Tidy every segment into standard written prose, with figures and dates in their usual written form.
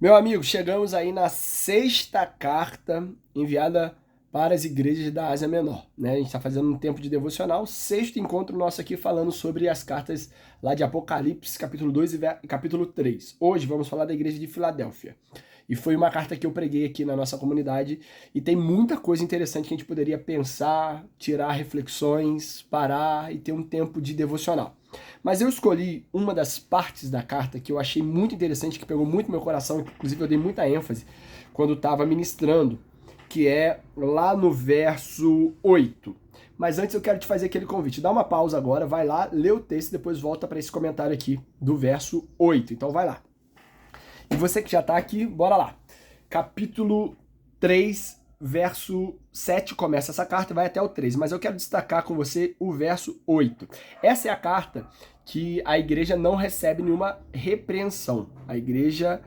Meu amigo, chegamos aí na sexta carta enviada para as igrejas da Ásia Menor, né? A gente está fazendo um tempo de devocional, sexto encontro nosso aqui falando sobre as cartas lá de Apocalipse, capítulo 2 e capítulo 3. Hoje vamos falar da igreja de Filadélfia. E foi uma carta que eu preguei aqui na nossa comunidade e tem muita coisa interessante que a gente poderia pensar, tirar reflexões, parar e ter um tempo de devocional. Mas eu escolhi uma das partes da carta que eu achei muito interessante, que pegou muito meu coração, inclusive eu dei muita ênfase quando estava ministrando, que é lá no verso 8. Mas antes eu quero te fazer aquele convite. Dá uma pausa agora, vai lá, lê o texto e depois volta para esse comentário aqui do verso 8. Então vai lá. E você que já está aqui, bora lá. Capítulo 3, verso 7 começa essa carta e vai até o 13, mas eu quero destacar com você o verso 8. Essa é a carta que a igreja não recebe nenhuma repreensão. A igreja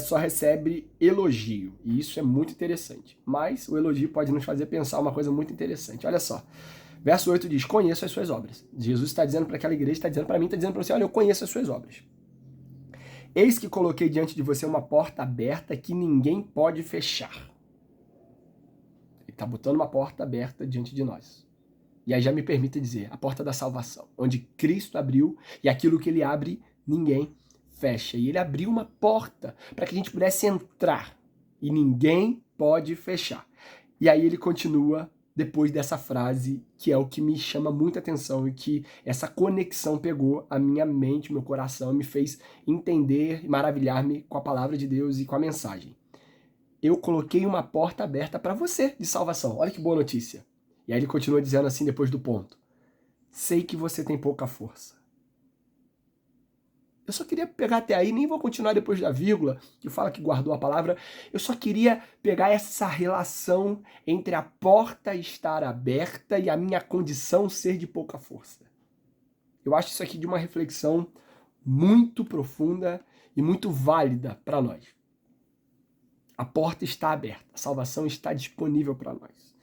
só recebe elogio, e isso é muito interessante. Mas o elogio pode nos fazer pensar uma coisa muito interessante. Olha só. Verso 8 diz: conheço as suas obras. Jesus está dizendo para aquela igreja, está dizendo para mim, está dizendo para você: olha, eu conheço as suas obras. Eis que coloquei diante de você uma porta aberta que ninguém pode fechar. Ele está botando uma porta aberta diante de nós. E aí já me permite dizer, a porta da salvação, onde Cristo abriu e aquilo que ele abre, ninguém fecha. E ele abriu uma porta para que a gente pudesse entrar e ninguém pode fechar. E aí ele continua depois dessa frase, que é o que me chama muita atenção e que essa conexão pegou a minha mente, meu coração, me fez entender e maravilhar-me com a palavra de Deus e com a mensagem. Eu coloquei uma porta aberta para você de salvação. Olha que boa notícia. E aí ele continua dizendo assim depois do ponto: sei que você tem pouca força. Eu só queria pegar até aí, nem vou continuar depois da vírgula, que fala que guardou a palavra. Eu só queria pegar essa relação entre a porta estar aberta e a minha condição ser de pouca força. Eu acho isso aqui de uma reflexão muito profunda e muito válida para nós. A porta está aberta, a salvação está disponível para nós.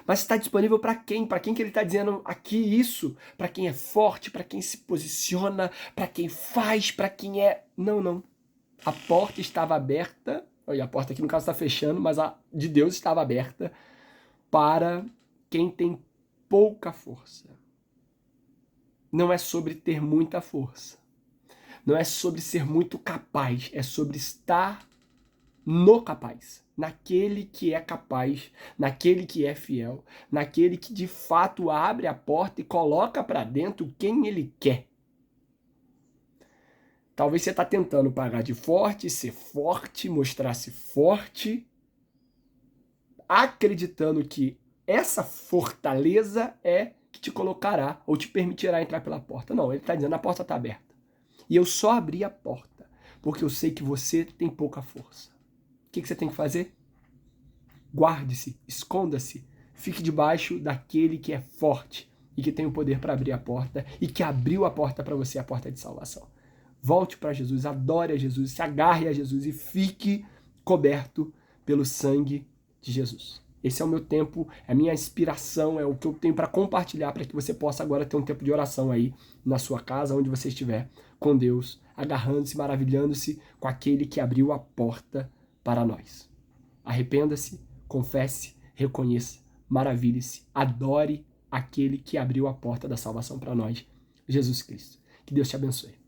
Mas está disponível para quem? Para quem que ele está dizendo aqui isso? Para quem é forte, para quem se posiciona, para quem faz, para quem é... Não. A porta estava aberta, olha, a porta aqui no caso está fechando, mas a de Deus estava aberta para quem tem pouca força. Não é sobre ter muita força. Não é sobre ser muito capaz, é sobre estar no capaz, naquele que é capaz, naquele que é fiel, naquele que de fato abre a porta e coloca para dentro quem ele quer. Talvez você está tentando pagar de forte, ser forte, mostrar-se forte, acreditando que essa fortaleza é que te colocará ou te permitirá entrar pela porta. Não, ele está dizendo: a porta está aberta. E eu só abri a porta porque eu sei que você tem pouca força. O que você tem que fazer? Guarde-se, esconda-se, fique debaixo daquele que é forte e que tem o poder para abrir a porta e que abriu a porta para você, a porta de salvação. Volte para Jesus, adore a Jesus, se agarre a Jesus e fique coberto pelo sangue de Jesus. Esse é o meu tempo, é a minha inspiração, é o que eu tenho para compartilhar para que você possa agora ter um tempo de oração aí na sua casa, onde você estiver, com Deus, agarrando-se, maravilhando-se com aquele que abriu a porta para nós. Arrependa-se, confesse, reconheça, maravilhe-se, adore aquele que abriu a porta da salvação para nós, Jesus Cristo. Que Deus te abençoe.